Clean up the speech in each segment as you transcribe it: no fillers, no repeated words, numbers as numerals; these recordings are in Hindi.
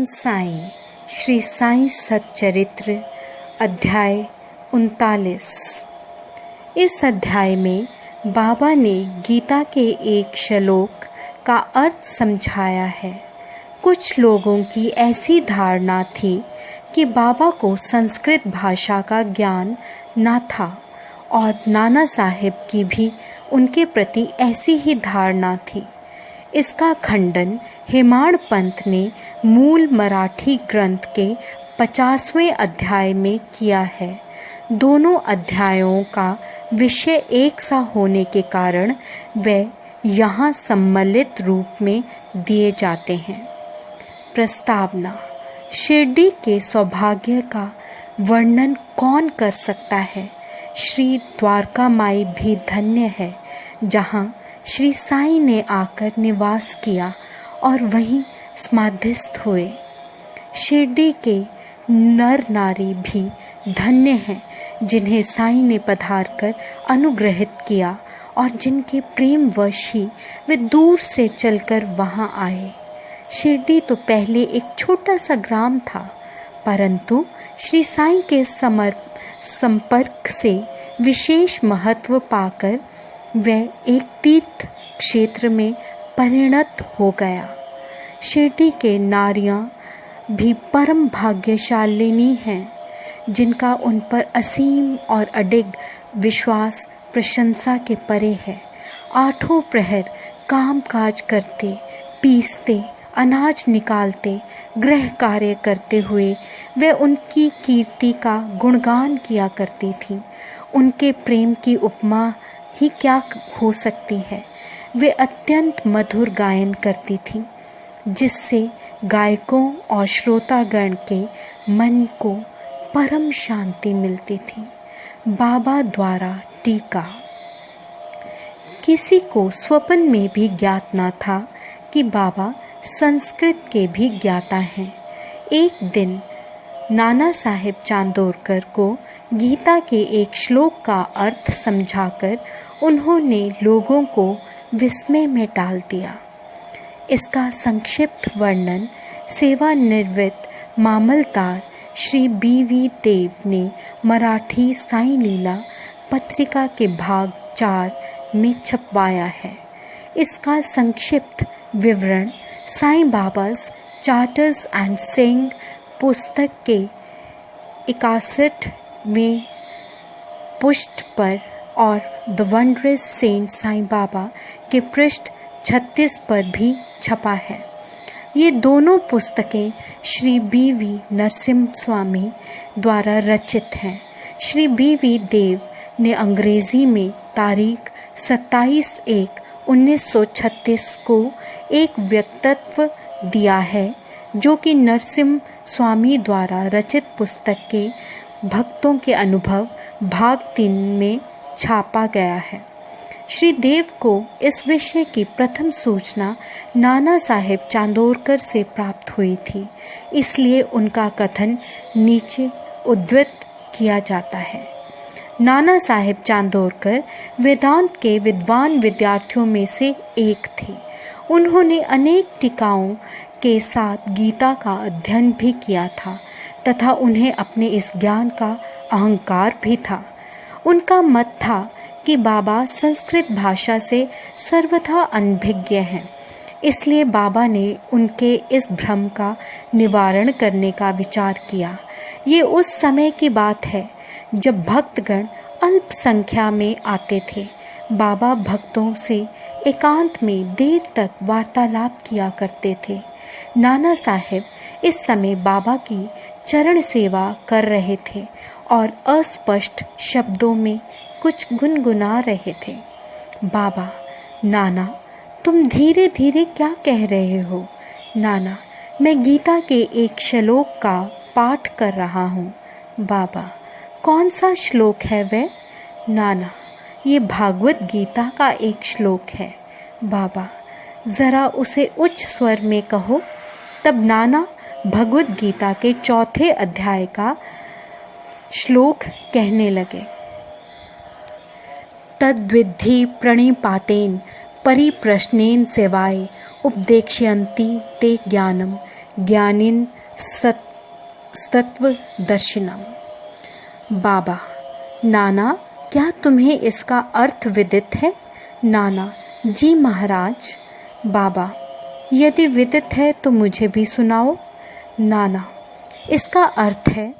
साईं श्री साईं सच्चरित्र अध्याय 39। इस अध्याय में बाबा ने गीता के एक श्लोक का अर्थ समझाया है। कुछ लोगों की ऐसी धारणा थी कि बाबा को संस्कृत भाषा का ज्ञान न था और नाना साहेब की भी उनके प्रति ऐसी ही धारणा थी। इसका खंडन हेमाड़ पंत ने मूल मराठी ग्रंथ के 50वें अध्याय में किया है। दोनों अध्यायों का विषय एक सा होने के कारण वे यहाँ सम्मिलित रूप में दिए जाते हैं। प्रस्तावना। शिरडी के सौभाग्य का वर्णन कौन कर सकता है। श्री द्वारका माई भी धन्य है, जहाँ श्री साईं ने आकर निवास किया और वहीं समाधिस्थ हुए। शिरडी के नर नारी भी धन्य हैं, जिन्हें साईं ने पधार कर अनुग्रहित किया और जिनके प्रेमवश ही वे दूर से चलकर वहां आए। शिरडी तो पहले एक छोटा सा ग्राम था, परंतु श्री साईं के संपर्क से विशेष महत्व पाकर वह एक तीर्थ क्षेत्र में परिणत हो गया। शिरडी के नारियां भी परम भाग्यशालिनी हैं, जिनका उन पर असीम और अडिग विश्वास प्रशंसा के परे है। आठों प्रहर काम काज करते, पीसते, अनाज निकालते, गृह कार्य करते हुए वे उनकी कीर्ति का गुणगान किया करती थीं। उनके प्रेम की उपमा ही क्या हो सकती है। वे अत्यंत मधुर गायन करती थीं, जिससे गायकों और श्रोतागण के मन को परम शांति मिलती थी। बाबा द्वारा टीका। किसी को स्वप्न में भी ज्ञात न था कि बाबा संस्कृत के भी ज्ञाता हैं। एक दिन नाना साहेब चांदोरकर को गीता के एक श्लोक का अर्थ समझाकर उन्होंने लोगों को विस्मय में डाल दिया। इसका संक्षिप्त वर्णन सेवानिवृत्त मामलदार श्री बी.वी. देव ने मराठी साईं लीला पत्रिका के भाग 4 में छपवाया है। इसका संक्षिप्त विवरण साईं बाबास चार्टर्स एंड सेइंग पुस्तक के 61वें पृष्ठ पर और the wondrous Saint Sai Baba के पृष्ठ 36 पर भी छपा है। ये दोनों पुस्तकें श्री बी.वी. नरसिम्हा स्वामी द्वारा रचित हैं। श्री बी.वी. देव ने अंग्रेजी में तारीख 27/1/1936 को एक वक्तव्य दिया है, जो कि नरसिम्हा स्वामी द्वारा रचित पुस्तक के भक्तों के अनुभव भाग 3 में छापा गया है। श्री देव को इस विषय की प्रथम सूचना नाना साहेब चांदोरकर से प्राप्त हुई थी, इसलिए उनका कथन नीचे उद्धृत किया जाता है। नाना साहेब चांदोरकर वेदांत के विद्वान विद्यार्थियों में से एक थे। उन्होंने अनेक टीकाओं के साथ गीता का अध्ययन भी किया था तथा उन्हें अपने इस ज्ञान का अहंकार भी था। उनका मत था कि बाबा संस्कृत भाषा से सर्वथा अनभिज्ञ हैं, इसलिए बाबा ने उनके इस भ्रम का निवारण करने का विचार किया। ये उस समय की बात है जब भक्तगण अल्प संख्या में आते थे। बाबा भक्तों से एकांत में देर तक वार्तालाप किया करते थे। नाना साहेब इस समय बाबा की चरण सेवा कर रहे थे और अस्पष्ट शब्दों में कुछ गुनगुना रहे थे। बाबा, नाना, तुम धीरे धीरे क्या कह रहे हो? नाना, मैं गीता के एक श्लोक का पाठ कर रहा हूँ। बाबा, कौन सा श्लोक है वह? नाना, ये भागवत गीता का एक श्लोक है। बाबा, ज़रा उसे उच्च स्वर में कहो। तब नाना भगवत गीता के 4 अध्याय का श्लोक कहने लगे। तद्विद्धि प्रणिपातेन परिप्रश्नेन सेवाय उपदेक्ष्यन्ति ते ज्ञानम ज्ञानिन सत्त्वदर्शिनम। बाबा: नाना, क्या तुम्हें इसका अर्थ विदित है? नाना: जी महाराज। बाबा: यदि विदित है तो मुझे भी सुनाओ। नाना: इसका अर्थ है,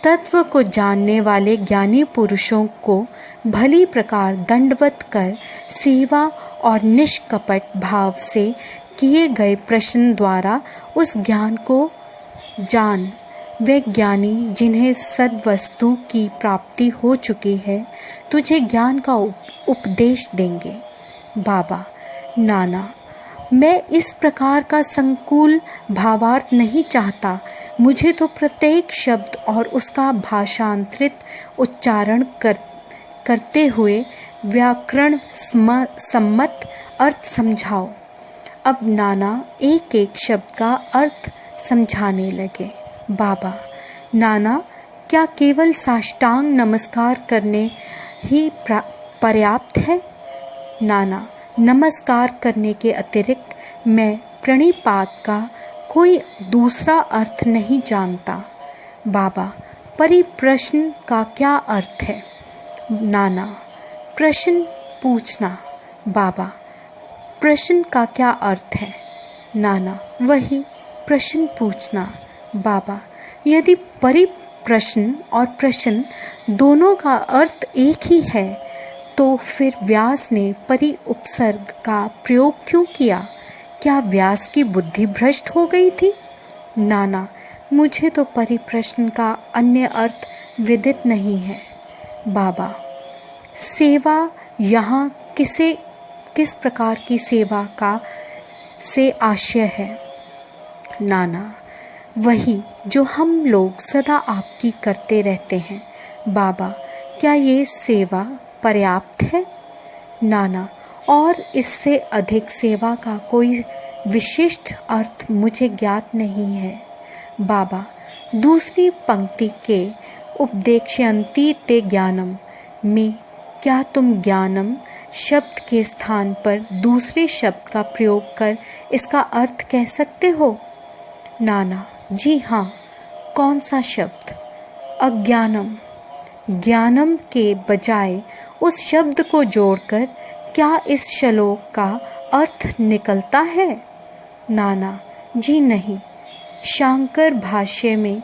तत्व को जानने वाले ज्ञानी पुरुषों को भली प्रकार दंडवत कर सेवा और निष्कपट भाव से किए गए प्रश्न द्वारा उस ज्ञान को जान वे ज्ञानी जिन्हें सद्वस्तु की प्राप्ति हो चुकी है तुझे ज्ञान का उपदेश देंगे। बाबा: नाना, मैं इस प्रकार का संकुल भावार्थ नहीं चाहता। मुझे तो प्रत्येक शब्द और उसका भाषांतरित उच्चारण करते हुए व्याकरण सम्मत अर्थ समझाओ। अब नाना एक एक शब्द का अर्थ समझाने लगे। बाबा: नाना, क्या केवल साष्टांग नमस्कार करने ही पर्याप्त है? नाना: नमस्कार करने के अतिरिक्त मैं प्रणिपात का कोई दूसरा अर्थ नहीं जानता। बाबा: परिप्रश्न का क्या अर्थ है? नाना: प्रश्न पूछना। बाबा: प्रश्न का क्या अर्थ है? नाना: वही प्रश्न पूछना। बाबा: यदि परिप्रश्न और प्रश्न दोनों का अर्थ एक ही है तो फिर व्यास ने परि उपसर्ग का प्रयोग क्यों किया? क्या व्यास की बुद्धि भ्रष्ट हो गई थी? नाना: मुझे तो परिप्रश्न का अन्य अर्थ विदित नहीं है। बाबा: सेवा यहाँ किस प्रकार की सेवा का से आशय है? नाना: वही जो हम लोग सदा आपकी करते रहते हैं। बाबा: क्या ये सेवा पर्याप्त है? नाना: और इससे अधिक सेवा का कोई विशिष्ट अर्थ मुझे ज्ञात नहीं है। बाबा: दूसरी पंक्ति के उपदेक्ष्यन्ति ते ज्ञानम में क्या तुम ज्ञानम शब्द के स्थान पर दूसरे शब्द का प्रयोग कर इसका अर्थ कह सकते हो? नाना: जी हाँ। कौन सा शब्द? अज्ञानम। ज्ञानम के बजाय उस शब्द को जोड़कर क्या इस श्लोक का अर्थ निकलता है? नाना: जी नहीं। शांकर भाष्य में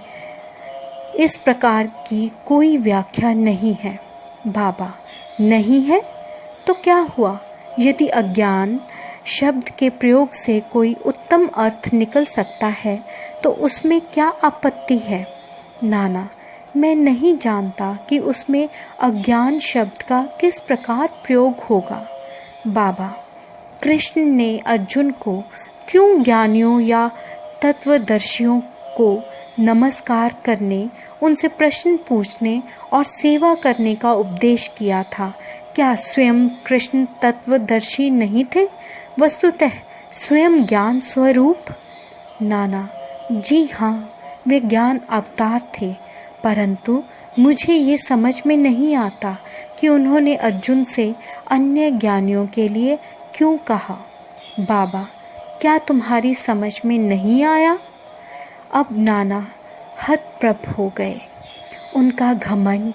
इस प्रकार की कोई व्याख्या नहीं है। बाबा: नहीं है तो क्या हुआ? यदि अज्ञान शब्द के प्रयोग से कोई उत्तम अर्थ निकल सकता है तो उसमें क्या आपत्ति है? नाना: मैं नहीं जानता कि उसमें अज्ञान शब्द का किस प्रकार प्रयोग होगा। बाबा: कृष्ण ने अर्जुन को क्यों ज्ञानियों या तत्वदर्शियों को नमस्कार करने, उनसे प्रश्न पूछने और सेवा करने का उपदेश किया था? क्या स्वयं कृष्ण तत्वदर्शी नहीं थे, वस्तुतः स्वयं ज्ञान स्वरूप? नाना: जी हाँ, वे ज्ञान अवतार थे, परंतु मुझे ये समझ में नहीं आता कि उन्होंने अर्जुन से अन्य ज्ञानियों के लिए क्यों कहा। बाबा: क्या तुम्हारी समझ में नहीं आया? अब नाना हतप्रभ हो गए। उनका घमंड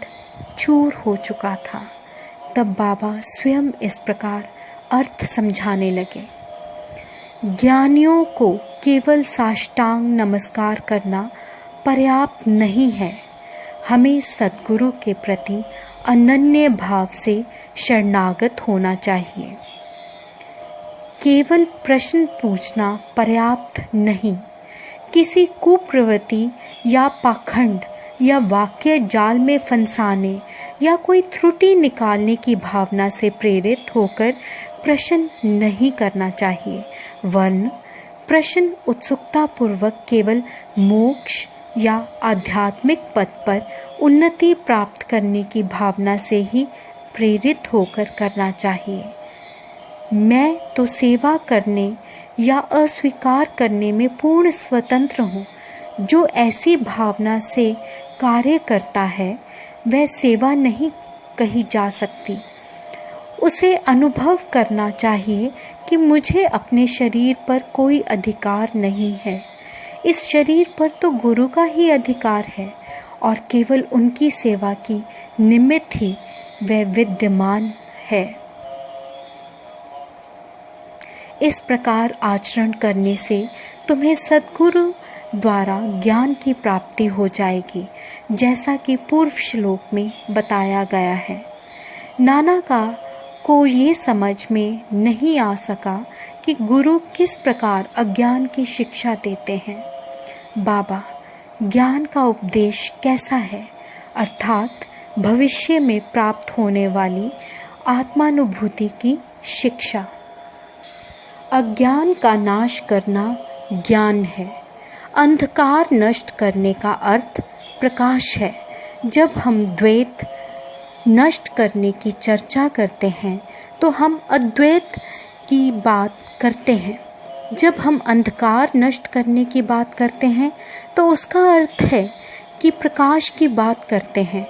चूर हो चुका था। तब बाबा स्वयं इस प्रकार अर्थ समझाने लगे। ज्ञानियों को केवल साष्टांग नमस्कार करना पर्याप्त नहीं है। हमें सद्गुरु के प्रति अनन्य भाव से शरणागत होना चाहिए। केवल प्रश्न पूछना पर्याप्त नहीं। किसी कुप्रवृत्ति या पाखंड या वाक्य जाल में फंसाने या कोई त्रुटि निकालने की भावना से प्रेरित होकर प्रश्न नहीं करना चाहिए, वरन प्रश्न उत्सुकता पूर्वक केवल मोक्ष या आध्यात्मिक पद पर उन्नति प्राप्त करने की भावना से ही प्रेरित होकर करना चाहिए। मैं तो सेवा करने या अस्वीकार करने में पूर्ण स्वतंत्र हूँ। जो ऐसी भावना से कार्य करता है वह सेवा नहीं कही जा सकती। उसे अनुभव करना चाहिए कि मुझे अपने शरीर पर कोई अधिकार नहीं है। इस शरीर पर तो गुरु का ही अधिकार है और केवल उनकी सेवा की निमित्त ही वह विद्यमान है। इस प्रकार आचरण करने से तुम्हें सद्गुरु द्वारा ज्ञान की प्राप्ति हो जाएगी, जैसा कि पूर्व श्लोक में बताया गया है। नाना को ये समझ में नहीं आ सका कि गुरु किस प्रकार अज्ञान की शिक्षा देते हैं। बाबा, ज्ञान का उपदेश कैसा है, अर्थात भविष्य में प्राप्त होने वाली आत्मानुभूति की शिक्षा। अज्ञान का नाश करना ज्ञान है। अंधकार नष्ट करने का अर्थ प्रकाश है। जब हम द्वैत नष्ट करने की चर्चा करते हैं तो हम अद्वैत की बात करते हैं। जब हम अंधकार नष्ट करने की बात करते हैं तो उसका अर्थ है कि प्रकाश की बात करते हैं।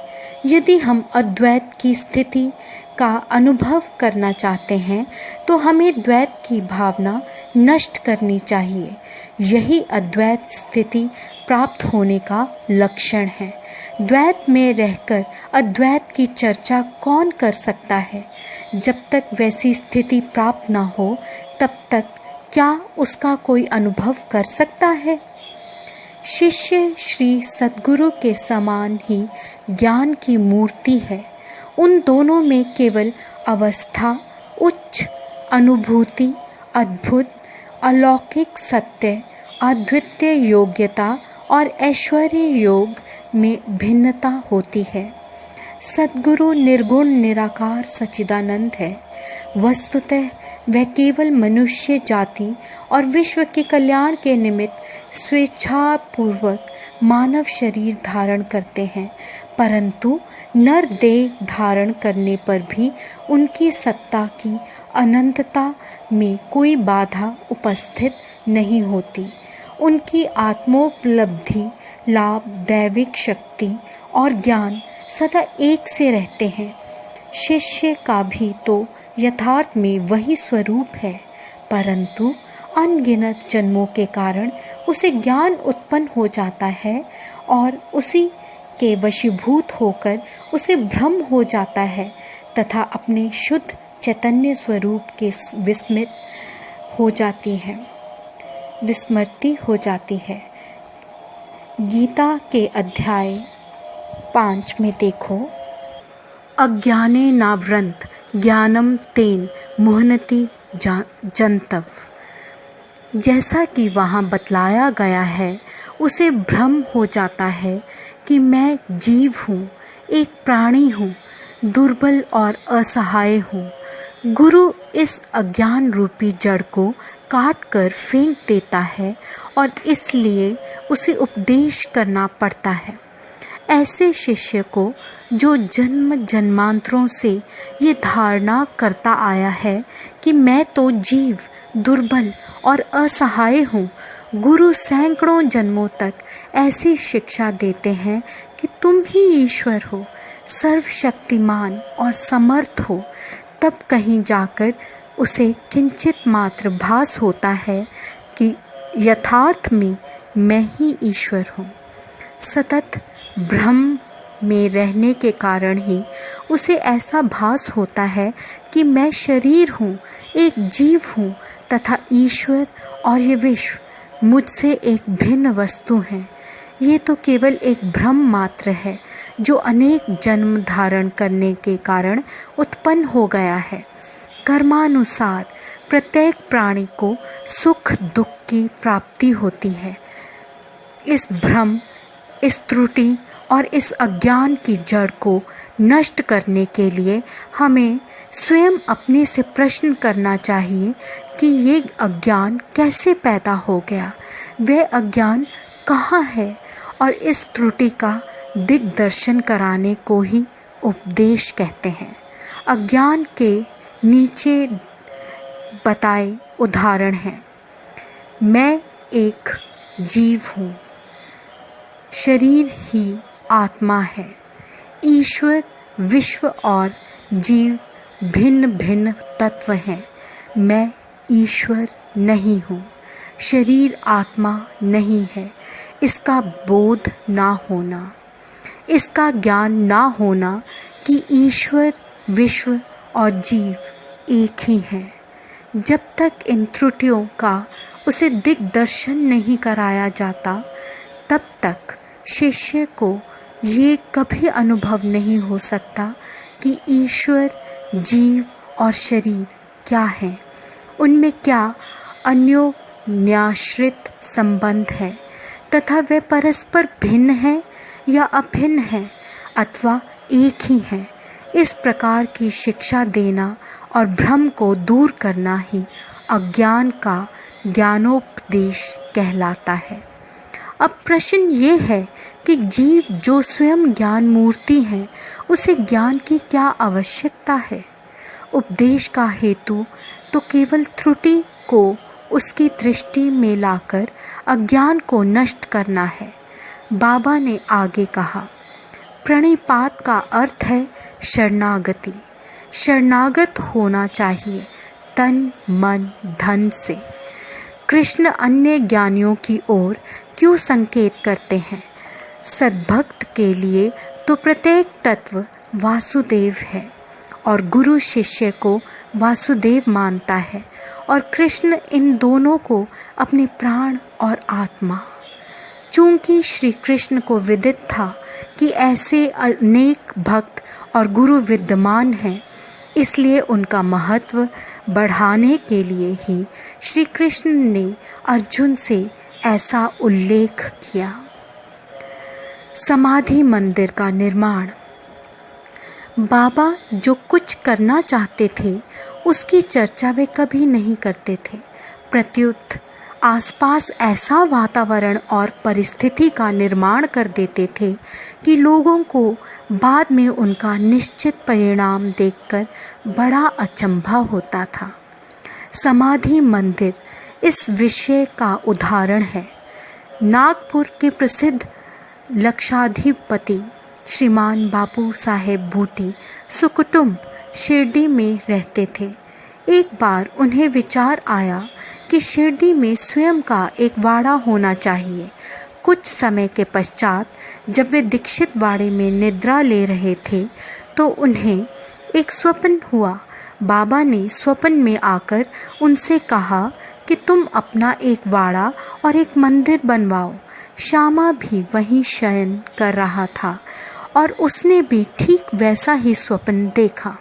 यदि हम अद्वैत की स्थिति का अनुभव करना चाहते हैं तो हमें द्वैत की भावना नष्ट करनी चाहिए। यही अद्वैत स्थिति प्राप्त होने का लक्षण है। द्वैत में रहकर अद्वैत की चर्चा कौन कर सकता है? जब तक वैसी स्थिति प्राप्त ना हो तब तक क्या उसका कोई अनुभव कर सकता है? शिष्य श्री सद्गुरु के समान ही ज्ञान की मूर्ति है। उन दोनों में केवल अवस्था, उच्च अनुभूति, अद्भुत अलौकिक सत्य, अद्वितीय योग्यता और ऐश्वर्य योग में भिन्नता होती है। सद्गुरु निर्गुण निराकार सच्चिदानंद है। वस्तुतः वह केवल मनुष्य जाति और विश्व के कल्याण के निमित्त स्वेच्छापूर्वक मानव शरीर धारण करते हैं, परंतु नर देह धारण करने पर भी उनकी सत्ता की अनंतता में कोई बाधा उपस्थित नहीं होती। उनकी आत्मोपलब्धि, लाभ, दैविक शक्ति और ज्ञान सदा एक से रहते हैं। शिष्य का भी तो यथार्थ में वही स्वरूप है, परंतु अनगिनत जन्मों के कारण उसे ज्ञान उत्पन्न हो जाता है और उसी के वशीभूत होकर उसे भ्रम हो जाता है तथा अपने शुद्ध चैतन्य स्वरूप के विस्मृति हो जाती है। गीता के अध्याय 5 में देखो, अज्ञाने नावृंत ज्ञानम तेन मुह्यन्ति जन्तव। जैसा कि वहाँ बतलाया गया है, उसे भ्रम हो जाता है कि मैं जीव हूँ, एक प्राणी हूँ, दुर्बल और असहाय हूँ। गुरु इस अज्ञान रूपी जड़ को काट कर फेंक देता है और इसलिए उसे उपदेश करना पड़ता है। ऐसे शिष्य को जो जन्म जन्मांतरों से ये धारणा करता आया है कि मैं तो जीव, दुर्बल और असहाय हूँ, गुरु सैकड़ों जन्मों तक ऐसी शिक्षा देते हैं कि तुम ही ईश्वर हो, सर्वशक्तिमान और समर्थ हो। तब कहीं जाकर उसे किंचित मात्र भास होता है कि यथार्थ में मैं ही ईश्वर हूँ। सतत भ्रम में रहने के कारण ही उसे ऐसा भास होता है कि मैं शरीर हूँ, एक जीव हूँ तथा ईश्वर और ये विश्व मुझसे एक भिन्न वस्तु हैं। ये तो केवल एक भ्रम मात्र है जो अनेक जन्म धारण करने के कारण उत्पन्न हो गया है। कर्मानुसार प्रत्येक प्राणी को सुख दुख की प्राप्ति होती है। इस भ्रम, इस त्रुटि और इस अज्ञान की जड़ को नष्ट करने के लिए हमें स्वयं अपने से प्रश्न करना चाहिए कि ये अज्ञान कैसे पैदा हो गया, वह अज्ञान कहाँ है, और इस त्रुटि का दिग्दर्शन कराने को ही उपदेश कहते हैं। अज्ञान के नीचे बताए उदाहरण हैं। मैं एक जीव हूँ, शरीर ही आत्मा है। ईश्वर, विश्व और जीव भिन्न भिन्न तत्व हैं। मैं ईश्वर नहीं हूँ। शरीर आत्मा नहीं है, इसका बोध ना होना, इसका ज्ञान ना होना कि ईश्वर, विश्व और जीव एक ही हैं। जब तक इन त्रुटियों का उसे दिग्दर्शन नहीं कराया जाता, तब तक शिष्य को ये कभी अनुभव नहीं हो सकता कि ईश्वर, जीव और शरीर क्या हैं, उनमें क्या अन्योन्याश्रित संबंध है तथा वे परस्पर भिन्न हैं या अभिन्न हैं अथवा एक ही हैं। इस प्रकार की शिक्षा देना और भ्रम को दूर करना ही अज्ञान का ज्ञानोपदेश कहलाता है। अब प्रश्न ये है कि जीव जो स्वयं ज्ञान मूर्ति है, उसे ज्ञान की क्या आवश्यकता है? उपदेश का हेतु तो केवल त्रुटि को उसकी दृष्टि में लाकर अज्ञान को नष्ट करना है। बाबा ने आगे कहा, प्रणिपात का अर्थ है शरणागति। शरणागत होना चाहिए तन, मन, धन से। कृष्ण अन्य ज्ञानियों की ओर क्यों संकेत करते हैं? सद्भक्त के लिए तो प्रत्येक तत्व वासुदेव है और गुरु शिष्य को वासुदेव मानता है और कृष्ण इन दोनों को अपने प्राण और आत्मा। चूंकि श्री कृष्ण को विदित था कि ऐसे अनेक भक्त और गुरु विद्यमान हैं, इसलिए उनका महत्व बढ़ाने के लिए ही श्री कृष्ण ने अर्जुन से ऐसा उल्लेख किया। समाधि मंदिर का निर्माण। बाबा जो कुछ करना चाहते थे उसकी चर्चा वे कभी नहीं करते थे। प्रत्युत आसपास ऐसा वातावरण और परिस्थिति का निर्माण कर देते थे कि लोगों को बाद में उनका निश्चित परिणाम देखकर बड़ा अचंभा होता था। समाधि मंदिर इस विषय का उदाहरण है। नागपुर के प्रसिद्ध लक्षाधिपति श्रीमान बापू साहेब बूटी सुकुटुंब शिरडी में रहते थे। एक बार उन्हें विचार आया कि शिरडी में स्वयं का एक वाड़ा होना चाहिए। कुछ समय के पश्चात जब वे दीक्षित वाड़े में निद्रा ले रहे थे तो उन्हें एक स्वप्न हुआ। बाबा ने स्वप्न में आकर उनसे कहा कि तुम अपना एक वाड़ा और एक मंदिर बनवाओ। श्यामा भी वहीं शयन कर रहा था और उसने भी ठीक वैसा ही स्वप्न देखा।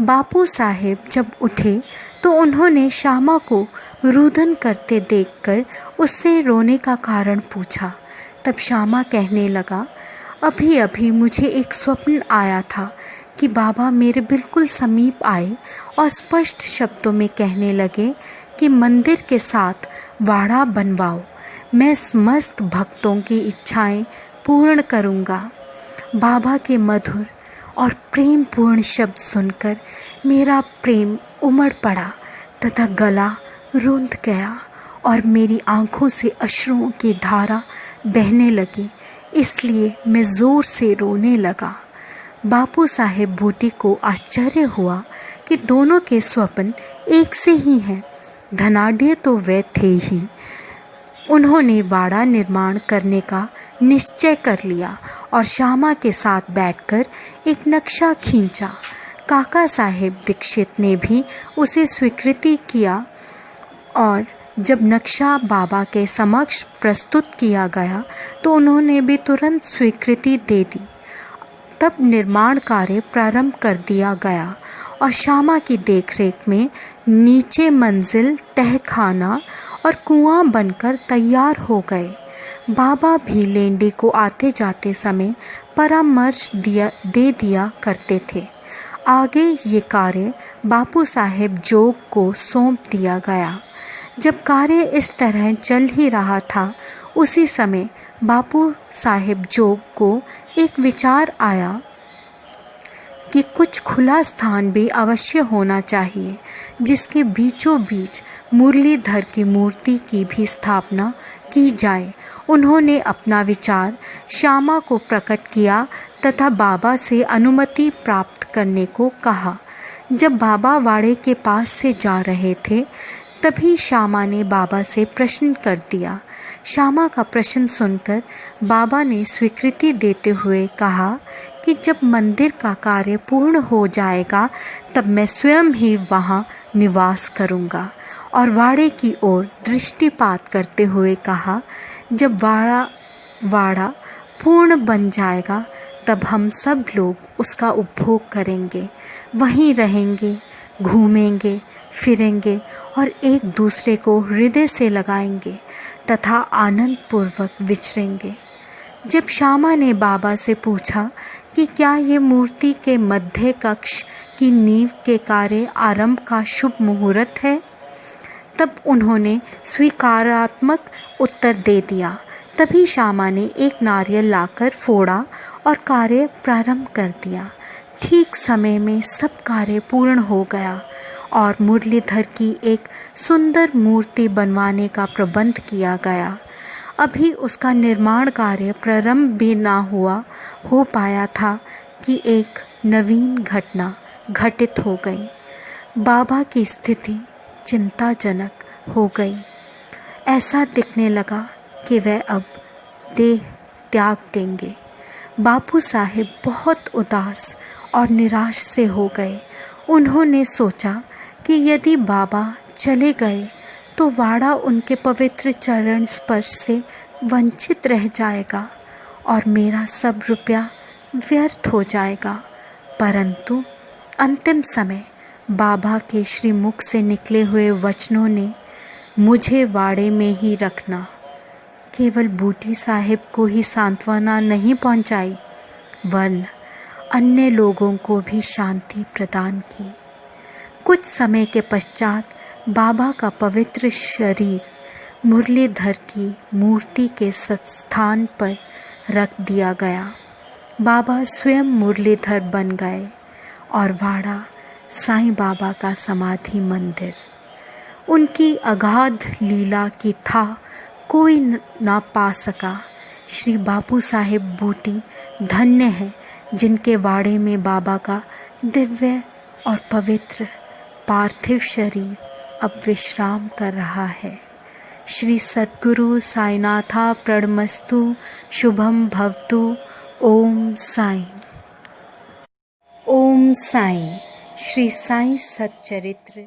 बापू साहेब जब उठे तो उन्होंने श्यामा को रुदन करते देखकर उससे रोने का कारण पूछा। तब श्यामा कहने लगा, अभी अभी मुझे एक स्वप्न आया था कि बाबा मेरे बिल्कुल समीप आए और स्पष्ट शब्दों में कहने लगे कि मंदिर के साथ वाड़ा बनवाओ, मैं समस्त भक्तों की इच्छाएं पूर्ण करूँगा। बाबा के मधुर और प्रेम पूर्ण शब्द सुनकर मेरा प्रेम उमड़ पड़ा तथा गला रुंध गया और मेरी आंखों से अश्रुओं की धारा बहने लगी, इसलिए मैं ज़ोर से रोने लगा। बापू साहेब बूटी को आश्चर्य हुआ कि दोनों के स्वप्न एक से ही हैं। धनाढ्य तो वे थे ही। उन्होंने वाड़ा निर्माण करने का निश्चय कर लिया और श्यामा के साथ बैठकर एक नक्शा खींचा। काका साहेब दीक्षित ने भी उसे स्वीकृति किया और जब नक्शा बाबा के समक्ष प्रस्तुत किया गया तो उन्होंने भी तुरंत स्वीकृति दे दी। तब निर्माण कार्य प्रारंभ कर दिया गया और श्यामा की देखरेख में नीचे मंजिल, तहखाना और कुआं बनकर तैयार हो गए। बाबा भी लेंडी को आते जाते समय परामर्श दे दिया करते थे। आगे ये कार्य बापू साहेब जोग को सौंप दिया गया। जब कार्य इस तरह चल ही रहा था, उसी समय बापू साहेब जोग को एक विचार आया कि कुछ खुला स्थान भी अवश्य होना चाहिए, जिसके बीचों बीच मुरलीधर की मूर्ति की भी स्थापना की जाए। उन्होंने अपना विचार श्यामा को प्रकट किया तथा बाबा से अनुमति प्राप्त करने को कहा। जब बाबा वाड़े के पास से जा रहे थे तभी श्यामा ने बाबा से प्रश्न कर दिया। श्यामा का प्रश्न सुनकर बाबा ने स्वीकृति देते हुए कहा कि जब मंदिर का कार्य पूर्ण हो जाएगा तब मैं स्वयं ही वहाँ निवास करूँगा। और वाड़े की ओर दृष्टिपात करते हुए कहा, जब वाड़ा पूर्ण बन जाएगा तब हम सब लोग उसका उपभोग करेंगे, वहीं रहेंगे, घूमेंगे फिरेंगे और एक दूसरे को हृदय से लगाएंगे तथा आनंद पूर्वक विचरेंगे। जब श्यामा ने बाबा से पूछा कि क्या ये मूर्ति के मध्य कक्ष की नींव के कार्य आरंभ का शुभ मुहूर्त है, तब उन्होंने स्वीकारात्मक उत्तर दे दिया। तभी श्यामा ने एक नारियल लाकर फोड़ा और कार्य प्रारंभ कर दिया। ठीक समय में सब कार्य पूर्ण हो गया और मुरलीधर की एक सुंदर मूर्ति बनवाने का प्रबंध किया गया। अभी उसका निर्माण कार्य प्रारंभ भी ना हो पाया था कि एक नवीन घटना घटित हो गई। बाबा की स्थिति चिंताजनक हो गई। ऐसा दिखने लगा कि वह अब देह त्याग देंगे। बापू साहिब बहुत उदास और निराश से हो गए। उन्होंने सोचा कि यदि बाबा चले गए तो वाड़ा उनके पवित्र चरण स्पर्श से वंचित रह जाएगा और मेरा सब रुपया व्यर्थ हो जाएगा। परंतु अंतिम समय बाबा के श्रीमुख से निकले हुए वचनों ने मुझे वाड़े में ही रखना केवल बूटी साहिब को ही सांत्वना नहीं पहुंचाई, वरन अन्य लोगों को भी शांति प्रदान की। कुछ समय के पश्चात बाबा का पवित्र शरीर मुरलीधर की मूर्ति के स्थान पर रख दिया गया। बाबा स्वयं मुरलीधर बन गए और वाड़ा साईं बाबा का समाधि मंदिर। उनकी अगाध लीला की था कोई ना पा सका। श्री बापू साहिब बूटी धन्य है जिनके वाड़े में बाबा का दिव्य और पवित्र पार्थिव शरीर अब विश्राम कर रहा है। श्री सद्गुरु साईनाथा प्रणमस्तु, शुभम भवतु। ओम साईं। ओम साईं। श्री साईं सच्चरित्र